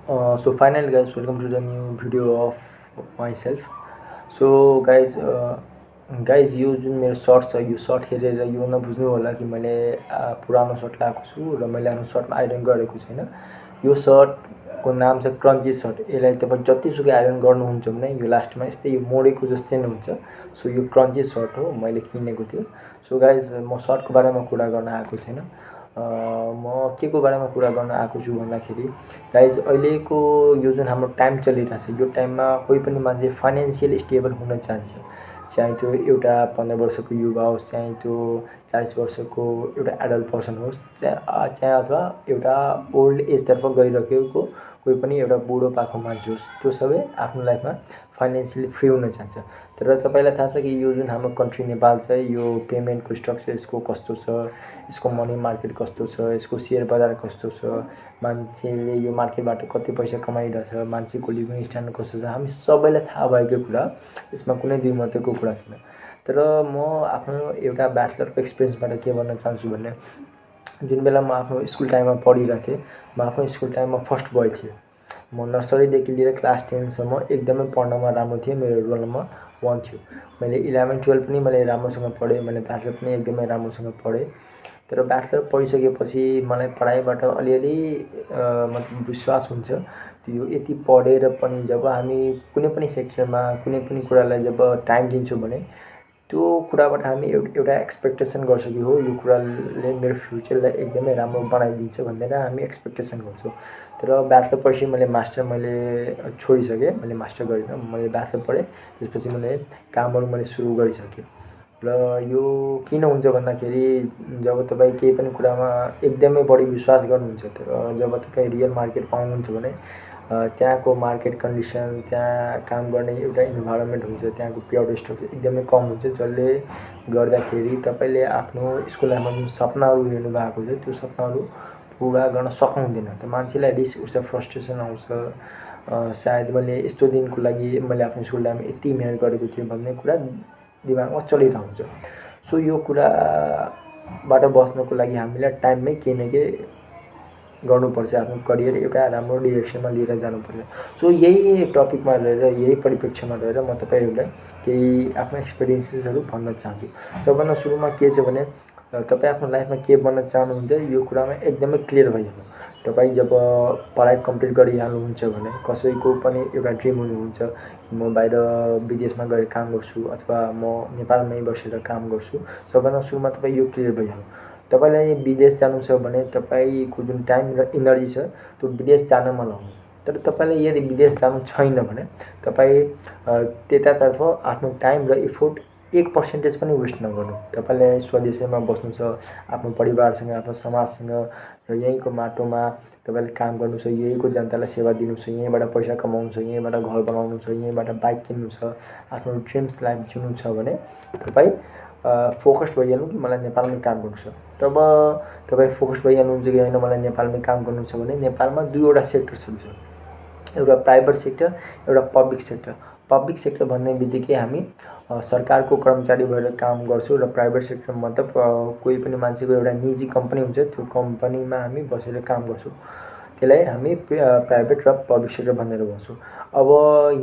So finally guys, welcome to the new video of myself. So guys यो जुन मेरो short छ यो सर्ट हेरेर यो नबुझ्नु होला कि मैले पुरानो सर्ट लगाएको छु र मैले आफ्नो सर्टमा आइरन गरेको छैन। यो सर्टको नाम छ क्रन्ची सर्ट। यसलाई तपाईँ जतिसुकै आइरन गर्नुहुन्छ भने यो लास्टमा यस्तै यो मोडेको जस्तै नै हुन्छ। सो यो क्रन्ची सर्ट हो, मैले किनेको थियो। सो गाइज म सर्टको बारेमा कुरा गर्न आएको छैन। म के को बारेमा कुरा गर्न आएको छु भन्दाखेरि गाइज अहिलेको यो जुन हाम्रो टाइम चलिरहेको छ यो टाइममा कोही पनि मान्छे फाइनेन्सियल स्टेबल हुन चाहन्छ। चाहे त्यो एउटा 15 वर्षको युवा होस्, चाहे त्यो 40 वर्षको एउटा एडल्ट पर्सन होस्, चाहे अथवा एउटा ओल्ड एजतर्फ गइरहेको कोही पनि एउटा बुढो पाको मान्छे होस्, त्यो सबै आफ्नो लाइफमा फाइनेन्सियली फ्री हुन चाहन्छ। तर तपाईँलाई थाहा छ कि यो जुन हाम्रो कन्ट्री नेपाल छ यो पेमेन्टको स्ट्रक्चर यसको कस्तो छ, यसको मनी मार्केट कस्तो छ, यसको सेयर बजार कस्तो छ, मान्छेले यो मार्केटबाट कति पैसा कमाइरहेछ, मान्छेको लिभिङ स्ट्यान्डर्ड कस्तो छ, हामी सबैलाई थाहा भएको कुरा। यसमा कुनै दुई मतैको कुरा छैन। तर म आफ्नो एउटा ब्याचलरको एक्सपिरियन्सबाट के भन्न चाहन्छु भने जुन बेला म आफ्नो स्कुल टाइममा पढिरहेको थिएँ, म आफ्नो स्कुल टाइममा फर्स्ट बोय थिएँ। म नर्सरीदेखि लिएर क्लास 10सम्म एकदमै पढ्नमा राम्रो थिएँ। मेरो रोल नम्बर 1 थियो। मैले 11-12 पनि मैले राम्रोसँग पढेँ, मैले ब्याचलर पनि एकदमै राम्रोसँग पढेँ। तर ब्याचलर पढिसकेपछि मलाई पढाइबाट अलिअलि मतलब विश्वास हुन्छ। त्यो यति पढेर पनि जब हामी कुनै पनि सेक्टरमा कुनै पनि कुरालाई जब टाइम दिन्छौँ भने त्यो कुराबाट हामी एउटा एक्सपेक्टेसन गर्छ कि हो यो कुराले मेरो फ्युचरलाई एकदमै राम्रो बनाइदिन्छ भनेर हामी एक्सपेक्टेसन गर्छौँ। तर ब्याचलर पछि मैले छोडिसकेँ, मैले मास्टर गरिनँ, मैले ब्याचलर पढेँ। त्यसपछि मैले कामहरू मैले सुरु गरिसकेँ। र यो किन हुन्छ भन्दाखेरि जब तपाईँ केही पनि कुरामा एकदमै बढी विश्वास गर्नुहुन्छ, तर जब तपाईँ रियल मार्केटमा आउनुहुन्छ भने त्यहाँको मार्केट कन्डिसन, त्यहाँ काम गर्ने एउटा इन्भाइरोमेन्ट हुन्छ, त्यहाँको पेआउट स्ट्रक्चर एकदमै कम हुन्छ, जसले गर्दाखेरि तपाईँले आफ्नो स्कुल लाइफमा जुन सपनाहरू हेर्नु भएको छ त्यो सपनाहरू पुरा गर्न सक्नुहुँदैन। त मान्छेलाई रिस उठ्छ, फ्रस्ट्रेसन आउँछ। सायद मैले यस्तो दिनको लागि मैले आफ्नो स्कुल टाइममा यति मिहिनेत गरेको थिएँ भन्ने कुरा दिमागमा चलिरहेको हुन्छ। सो यो कुराबाट बस्नको लागि हामीलाई टाइममै केही न केही गर्नुपर्छ, आफ्नो करियर एउटा राम्रो डिरेक्सनमा लिएर जानुपर्छ। सो यही टपिकमा रहेर, यही परिप्रेक्ष्यमा रहेर म तपाईँहरूलाई केही आफ्नो एक्सपिरियन्सेसहरू भन्न चाहन्छु। सबभन्दा सुरुमा के छ भने तपाईँ आफ्नो लाइफमा के बन्न चाहनुहुन्छ यो कुरामा एकदमै क्लियर भइहाल्नु। तपाईँ जब पढाइ कम्प्लिट गरिहाल्नुहुन्छ भने कसैको पनि एउटा ड्रिम हुनुहुन्छ म बाहिर विदेशमा गएर काम गर्छु अथवा म नेपालमै बसेर काम गर्छु। सबभन्दा सुरुमा तपाईँ यो क्लियर भइहाल्नु। तपाईँलाई विदेश जानु छ भने तपाईँको जुन टाइम र इनर्जी छ त्यो विदेश जानमा लाउनु। तर तपाईँलाई यदि विदेश जानु छैन भने तपाईँ त्यतातर्फ आफ्नो टाइम र इफोर्ट 1% पनि वेस्ट नगर्नु। तपाईँलाई स्वदेशमा बस्नु छ, आफ्नो परिवारसँग, आफ्नो समाजसँग र यहीँको माटोमा तपाईँले काम गर्नु छ, यहीँको जनतालाई सेवा दिनु छ, यहीँबाट पैसा कमाउनु छ, यहीँबाट घर बनाउनु छ, यहीँबाट बाइक किन्नु छ, आफ्नो ड्रिम्स लाइफ जिउनु छ भने तपाईँ फोकस्ड भइहाल्नु कि मलाई नेपालमै काम गर्नु छ। तब तपाईँ फोकस्ड भइहाल्नुहुन्छ कि होइन मलाई नेपालमै काम गर्नु छ भने नेपालमा दुईवटा सेक्टर्सहरू छ, एउटा प्राइभेट सेक्टर, एउटा पब्लिक सेक्टर। पब्लिक सेक्टर भन्ने बित्तिकै हामी सरकारको कर्मचारी भएर काम गर्छौँ र प्राइभेट सेक्टर मतलब कोही पनि मान्छेको एउटा निजी कम्पनी हुन्छ, त्यो कम्पनीमा हामी बसेर काम गर्छौँ। त्यसलाई हामी प्राइभेट र पब्लिक सेक्टर भनेर भन्छौँ। अब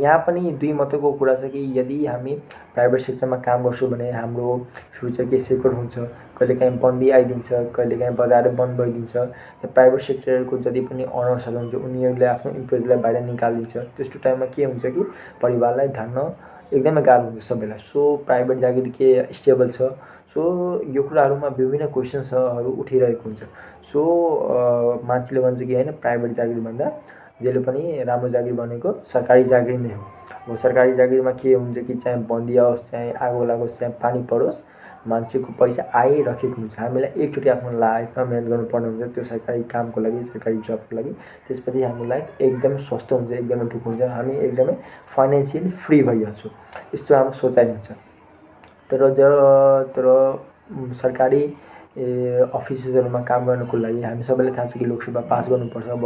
यहाँ पनि दुई मतको कुरा छ कि यदि हामी प्राइभेट सेक्टरमा काम गर्छौँ भने हाम्रो फ्युचर के सेक्युर हुन्छ, कहिलेकाहीँ बन्दी आइदिन्छ, कहिलेकाहीँ बजार बन्द भइदिन्छ। त्यो प्राइभेट सेक्टरको जति पनि अनर्सहरू हुन्छ उनीहरूले आफ्नो इम्प्लोइजलाई बाहिर निकालिदिन्छ। त्यस्तो टाइममा के हुन्छ कि परिवारलाई धान्न एकदमै गाह्रो हुन्छ सबैलाई। सो प्राइभेट जागिर के स्टेबल छ? सो यो कुराहरूमा विभिन्न क्वेसन्सहरू उठिरहेको हुन्छ। सो मान्छेले भन्छ कि होइन प्राइभेट जागिरभन्दा जहिले पनि राम्रो जागिर भनेको सरकारी जागिर नै हो। अब सरकारी जागिरमा के हुन्छ कि चाहे बन्दी आओस्, चाहे आगो लागोस्, चाहे पानी परोस्, मान्छेको पैसा आइरहेको हुन्छ। हामीलाई एकचोटि आफ्नो लाइफमा मिहिनेत गर्नुपर्ने हुन्छ त्यो सरकारी कामको लागि, सरकारी जबको लागि। त्यसपछि हाम्रो लाइफ एकदमै स्वस्थ हुन्छ, एकदमै ढुक हुन्छ, हामी एकदमै फाइनेन्सियली फ्री भइहाल्छौँ। यस्तो हाम्रो सोचाइ हुन्छ। तर सरकारी अफिसेसहरूमा काम गर्नको लागि हामी सबैलाई थाहा छ कि लोकसेवा पास गर्नुपर्छ। अब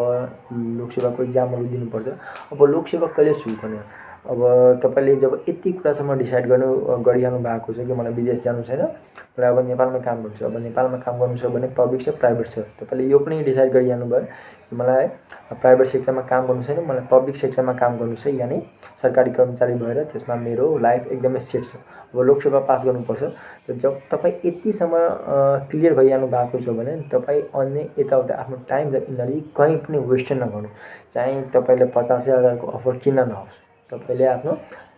लोकसेवाको इक्जामहरू दिनुपर्छ। अब लोकसेवा कहिले सुरु गर्ने? अब तपाईँले जब यति कुरासम्म डिसाइड गरिहाल्नु भएको छ कि मलाई विदेश जानु छैन, मलाई अब नेपालमै काम गर्नु छ। अब नेपालमा काम गर्नु छ भने पब्लिक छ प्राइभेट छ, तपाईँले यो पनि डिसाइड गरिहाल्नु भयो कि मलाई प्राइभेट सेक्टरमा काम गर्नु छैन, मलाई पब्लिक सेक्टरमा काम गर्नु छ, यानि सरकारी कर्मचारी भएर त्यसमा मेरो लाइफ एकदमै सेट छ। अब लोकसेवा पास गर्नुपर्छ। र जब तपाईँ यतिसम्म क्लियर भइहाल्नु भएको छ भने तपाईँ अन्य यताउता आफ्नो टाइम र इनर्जी कहीँ पनि वेस्ट नगर्नु। चाहे तपाईँले 50,000 को अफर किन नहोस्, तपाईँले आफ्नो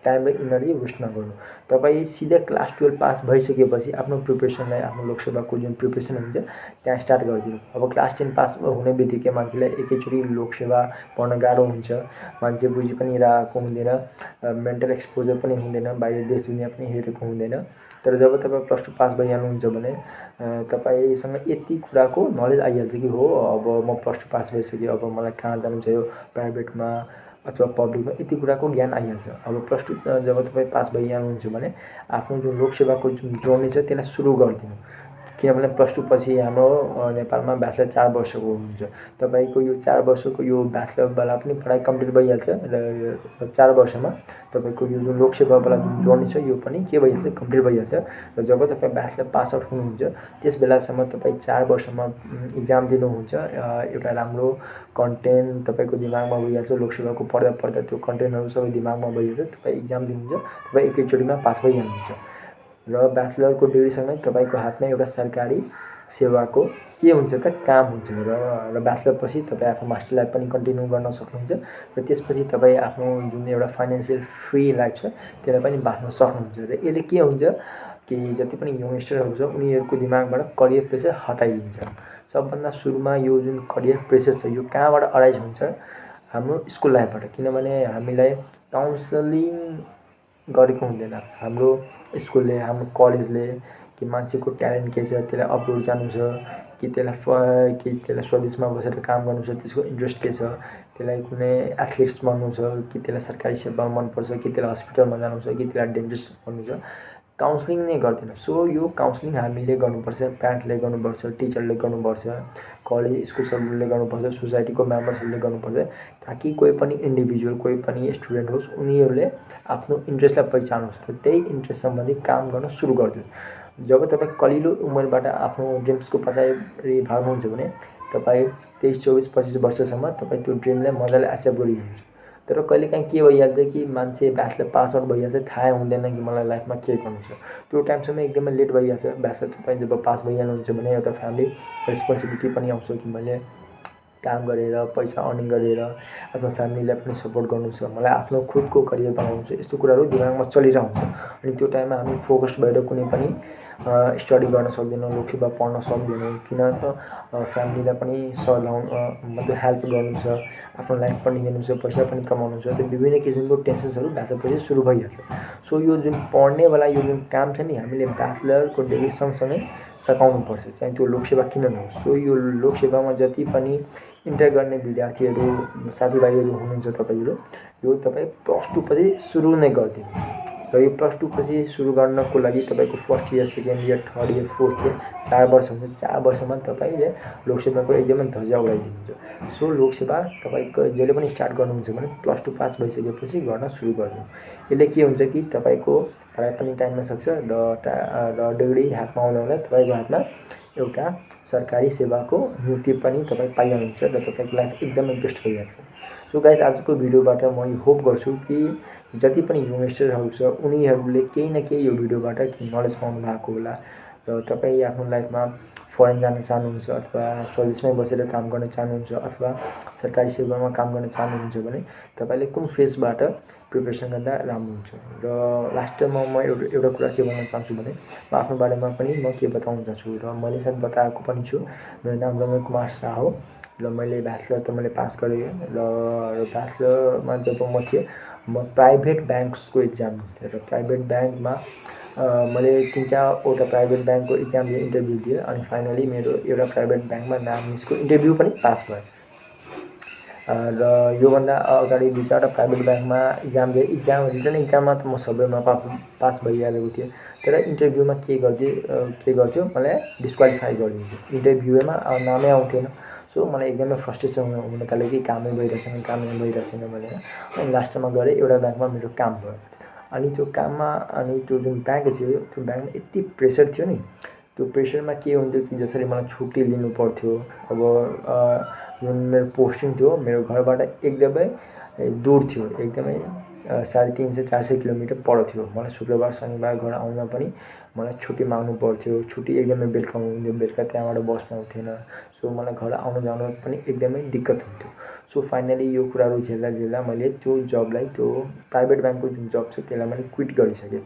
टाइम र इनर्जी वेस्ट नगर्नु। तपाईँ सिधै क्लास 12 पास भइसकेपछि आफ्नो प्रिपरेसनलाई, आफ्नो लोकसेवाको जुन प्रिपरेसन हुन्छ त्यहाँ स्टार्ट गरिदिनु। अब क्लास 10 पास हुने बित्तिकै मान्छेलाई एकैचोटि लोकसेवा पढ्न गाह्रो हुन्छ, मान्छे बुझि पनि रहेको हुँदैन, मेन्टल एक्सपोजर पनि हुँदैन, बाहिर देश दुनियाँ पनि हेरेको हुँदैन। तर जब तपाईँ प्लस 2 पास भइहाल्नुहुन्छ भने तपाईँसँग यति कुराको नलेज आइहाल्छ कि हो अब म प्लस 2 पास भइसकेँ, अब मलाई कहाँ जानु छ, यो प्राइभेटमा अथवा पब्लिकमा, यति कुराको ज्ञान आइहाल्छ। अब प्लस 2 जब तपाईँ पास भइहाल्नुहुन्छ भने आफ्नो जुन लोकसेवाको जुन जर्नी छ त्यसलाई सुरु गरिदिनु। किनभने प्लस 2 पछि हाम्रो नेपालमा ब्याचलर 4 वर्षको हुन्छ। तपाईँको यो 4 वर्षको यो ब्याचलरवाला पनि पढाइ कम्प्लिट भइहाल्छ र 4 वर्षमा तपाईँको यो जुन लोकसेवावाला जुन जर्नी छ यो पनि के भइहाल्छ, कम्प्लिट भइहाल्छ। र जब तपाईँ ब्याचलर पास आउट हुनुहुन्छ त्यस बेलासम्म तपाईँ 4 वर्षमा इक्जाम दिनुहुन्छ। एउटा राम्रो कन्टेन्ट तपाईँको दिमागमा भइहाल्छ, लोकसेवाको पढ्दा पढ्दा त्यो कन्टेन्टहरू सबै दिमागमा भइहाल्छ, तपाईँ इक्जाम दिनुहुन्छ, तपाईँ एकैचोटिमा पास भइहाल्नुहुन्छ। र ब्याचलरको डिग्रीसँगै तपाईँको हातमा एउटा सरकारी सेवाको के हुन्छ त काम हुन्छ। र ब्याचलर पछि तपाईँ आफ्नो मास्टर लाइफ पनि कन्टिन्यू गर्न सक्नुहुन्छ। र त्यसपछि तपाईँ आफ्नो जुन एउटा फाइनेन्सियल फ्री लाइफ छ त्यसलाई पनि बाँच्न सक्नुहुन्छ। र यसले के हुन्छ कि जति पनि यङ्गस्टरहरू छ उनीहरूको दिमागबाट करियर प्रेसर हटाइदिन्छ। सबभन्दा सुरुमा यो जुन करियर प्रेसर छ यो कहाँबाट अराइज हुन्छ, हाम्रो स्कुल लाइफबाट। किनभने हामीलाई काउन्सलिङ गरेको हुँदैन हाम्रो स्कुलले, हाम्रो कलेजले कि मान्छेको ट्यालेन्ट के छ, त्यसलाई अब्रोड जानु छ कि त्यसलाई स्वदेशमा बसेर काम गर्नु छ, त्यसको इन्ट्रेस्ट के छ, त्यसलाई कुनै एथलिट्स बन्नु छ कि त्यसलाई सरकारी सेवामा मनपर्छ कि त्यसलाई हस्पिटलमा जानु छ कि त्यसलाई डेन्टिस्ट बन्नु छ, काउन्सलिङ नै गर्दैन। सो यो काउन्सलिङ हामीले गर्नुपर्छ, प्यारेन्टले गर्नुपर्छ, टिचरले गर्नुपर्छ, कलेज स्कुल्सहरूले गर्नुपर्छ, सोसाइटीको मेम्बर्सहरूले गर्नुपर्छ, ताकि कोही पनि इन्डिभिजुअल, कोही पनि स्टुडेन्ट होस् उनीहरूले आफ्नो इन्ट्रेस्टलाई पहिचानोस् र त्यही इन्ट्रेस्ट सम्बन्धी काम गर्न सुरु गरिदिनु। जब तपाईँ कलिलो उमेरबाट आफ्नो ड्रिम्सको पछाडि भाग्नुहुन्छ भने तपाईँ 23, 24, 25 वर्षसम्म तपाईँ त्यो ड्रिमलाई मजाले एक्सेप्ट गरिदिनुहुन्छ। तर कहिलेकाहीँ के भइहाल्छ कि मान्छे ब्याचलर पास आउट भइहाल्छ, थाहा हुँदैन कि मलाई लाइफमा के गर्नु छ, त्यो टाइमसम्म एकदमै लेट भइहाल्छ। ब्याचलर तपाईँ जब पास भइहाल्नुहुन्छ भने एउटा फ्यामिली रेस्पोन्सिबिलिटी पनि आउँछ कि मैले काम गरेर पैसा अर्निङ गरेर आफ्नो फ्यामिलीलाई पनि सपोर्ट गर्नु छ, मलाई आफ्नो खुदको करियर बनाउनु छ, यस्तो कुराहरू दिमागमा चलिरहन्छ। अनि त्यो टाइममा हामी फोकस्ड भएर कुनै पनि स्टडी गर्न सक्दैनौँ, लोकसेवा पढ्न सक्दैनौँ। किन त फ्यामिलीलाई पनि मतलब हेल्प गर्नु छ, आफ्नो लाइफ पनि हेर्नु छ, पैसा पनि कमाउनु छ, त्यो विभिन्न किसिमको टेन्सन्सहरू ब्याचलरपछि सुरु भइहाल्छ। सो यो जुन पढ्नेवाला यो जुन काम छ नि हामीले ब्याचलरको डिग्री सँगसँगै सघाउनुपर्छ, चाहे त्यो लोकसेवा किन नहोस्। सो यो लोकसेवामा जति पनि इन्टर गर्ने विद्यार्थीहरू साथीभाइहरू हुनुहुन्छ तपाईँहरू, यो तपाईँ प्लस 2 पछि सुरु नै गरिदिनु। र यो प्लस 2 पछि सुरु गर्नको लागि तपाईँको first year, second year, third year, fourth year 4 वर्ष हुन्छ। 4 वर्षमा तपाईँले लोकसेवाको एकदमै ध्वजा उडाइदिनुहुन्छ। सो लोकसेवा तपाईँको जहिले पनि स्टार्ट गर्नुहुन्छ भने प्लस 2 पास भइसकेपछि गर्न सुरु गरिदिनु। यसले के हुन्छ कि तपाईँको पढाइ पनि टाइममा सक्छ र डिग्री हातमा आउँदा तपाईँको हातमा एउटा सरकारी सेवाको नियुक्ति पनि तपाईँ पाइहाल्नुहुन्छ र तपाईँको लाइफ एकदमै बेस्ट भइहाल्छ। सो गाइस आजको भिडियोबाट म यो होप गर्छु कि जति पनि यङ्गस्टरहरू छ उनीहरूले केही न केही यो भिडियोबाट केही नलेज पाउनु भएको होला। र तपाईँ आफ्नो लाइफमा फरेन जान चाहनुहुन्छ अथवा स्वदेशमै बसेर काम गर्न चाहनुहुन्छ अथवा सरकारी सेवामा काम गर्न चाहनुहुन्छ भने तपाईँले कुन फेजबाट प्रिपरेसन गर्दा राम्रो हुन्छ। र लास्टमा म एउटा कुरा के भन्न चाहन्छु भने म आफ्नो बारेमा पनि म के बताउन चाहन्छु र मैले सायद बताएको पनि छु। मेरो नाम रमेश कुमार शाह हो र मैले ब्याचलर त मैले पास गरेँ र ब्याचलरमा जब म थिएँ म प्राइभेट ब्याङ्क्सको इक्जाम दिन्थेँ र प्राइभेट ब्याङ्कमा मैले 3-4वटा प्राइभेट ब्याङ्कको इक्जाम दिएँ, इन्टरभ्यू दिएँ अनि फाइनली मेरो एउटा प्राइभेट ब्याङ्कमा नाम निस्क्यो, इन्टरभ्यू पनि पास भयो। र योभन्दा अगाडि 2-4वटा प्राइभेट ब्याङ्कमा इक्जाम दिएँ, रिटन इक्जाममा त म सबैमा पास भइहालेको थिएँ। तर इन्टरभ्यूमा के गर्थ्यो मलाई डिस्क्वालिफाई गरिदिन्थ्यो, इन्टरभ्यूमा नामै आउँथेन। सो मलाई एकदमै फ्रस्ट्रेसन हुन थाल्यो कि कामै भइरहेको छैन भनेर। अनि लास्टमा गएर एउटा ब्याङ्कमा मेरो काम भयो। अनि त्यो काममा अनि त्यो जुन ब्याङ्क थियो त्यो ब्याङ्कमा यति प्रेसर थियो नि, त्यो प्रेसरमा के हुन्थ्यो कि जसरी मलाई छुट्टी लिनु पर्थ्यो। अब जुन मेरो पोस्टिङ थियो मेरो घरबाट एकदमै दूर थियो, एकदमै 350-400 किलोमिटर पर थियो। मलाई शुक्रबार शनिबार घर आउन पनि मलाई छुट्टी माग्नु पर्थ्यो। छुट्टी एकदमै बेलुका हुन्थ्यो, बेलुका त्यहाँबाट बस पाउँथेन। सो मलाई घर आउन जान पनि एकदमै दिक्कत हुन्थ्यो। सो फाइनली यो कुराहरू झेल्दा मैले त्यो जबलाई, त्यो प्राइभेट ब्याङ्कको जुन जब छ त्यसलाई मैले क्विट गरिसकेँ।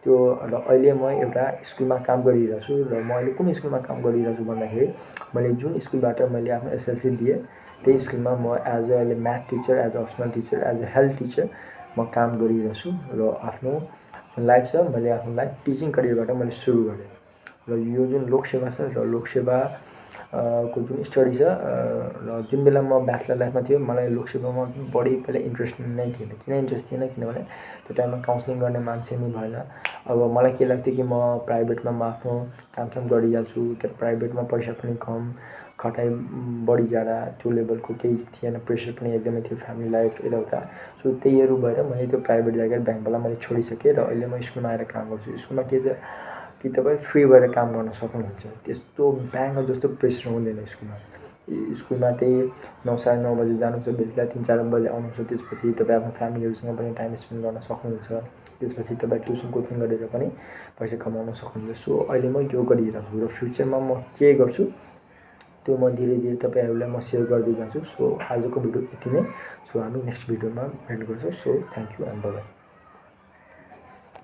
त्यो र अहिले म एउटा स्कुलमा काम गरिरहेको छु। र म अहिले कुन स्कुलमा काम गरिरहेको छु भन्दाखेरि मैले जुन स्कुलबाट मैले आफ्नो एसएलसी दिएँ त्यही स्कुलमा म एज अहिले math teacher, as a optional teacher, as a health teacher म काम गरिरहेको छु। र आफ्नो जुन लाइफ छ मैले आफ्नो लाइफ टिचिङ करियरबाट मैले सुरु गरेँ। र यो जुन लोकसेवा छ र लोकसेवा को जुन स्टडी छ र जुन बेला म ब्याचलर लाइफमा थियो मलाई लोकसेवामा बढी पहिला इन्ट्रेस्ट नै थिएन। किन इन्ट्रेस्ट थिएन किनभने त्यो टाइममा काउन्सिलिङ गर्ने मान्छे नि भएन। अब मलाई के लाग्थ्यो कि म प्राइभेटमा म आफ्नो कामसाम गरिहाल्छु, तर प्राइभेटमा पैसा पनि कम, खटाइ बढी ज्यादा, त्यो लेभलको केही थिएन, प्रेसर पनि एकदमै थियो, फ्यामिली लाइफ यताउता। सो त्यहीहरू भएर मैले त्यो प्राइभेट जागिर ब्याङ्कवाला मैले छोडिसकेँ र अहिले म स्कुलमा आएर काम गर्छु। स्कुलमा के छ कि तपाईँ फ्री भएर काम गर्न सक्नुहुन्छ, त्यस्तो ब्याङ्कमा जस्तो प्रेसर हुँदैन स्कुलमा। स्कुलमा त्यही 9 साढे 9 बजे जानुहुन्छ, बेलुका 3-4 बजे आउनुहुन्छ। त्यसपछि तपाईँ आफ्नो फ्यामिलीहरूसँग पनि टाइम स्पेन्ड गर्न सक्नुहुन्छ। त्यसपछि तपाईँ ट्युसन कोचिङ गरेर पनि पैसा कमाउन सक्नुहुन्छ। सो अहिले म यो गरिरहेको छु र फ्युचरमा म के गर्छु त्यो म धीरे धीरे तपाईँहरूलाई म सेयर गर्दै जान्छु। सो आजको भिडियो यति नै। सो हामी नेक्स्ट भिडियोमा भेट गर्छौँ। So thank you and by by.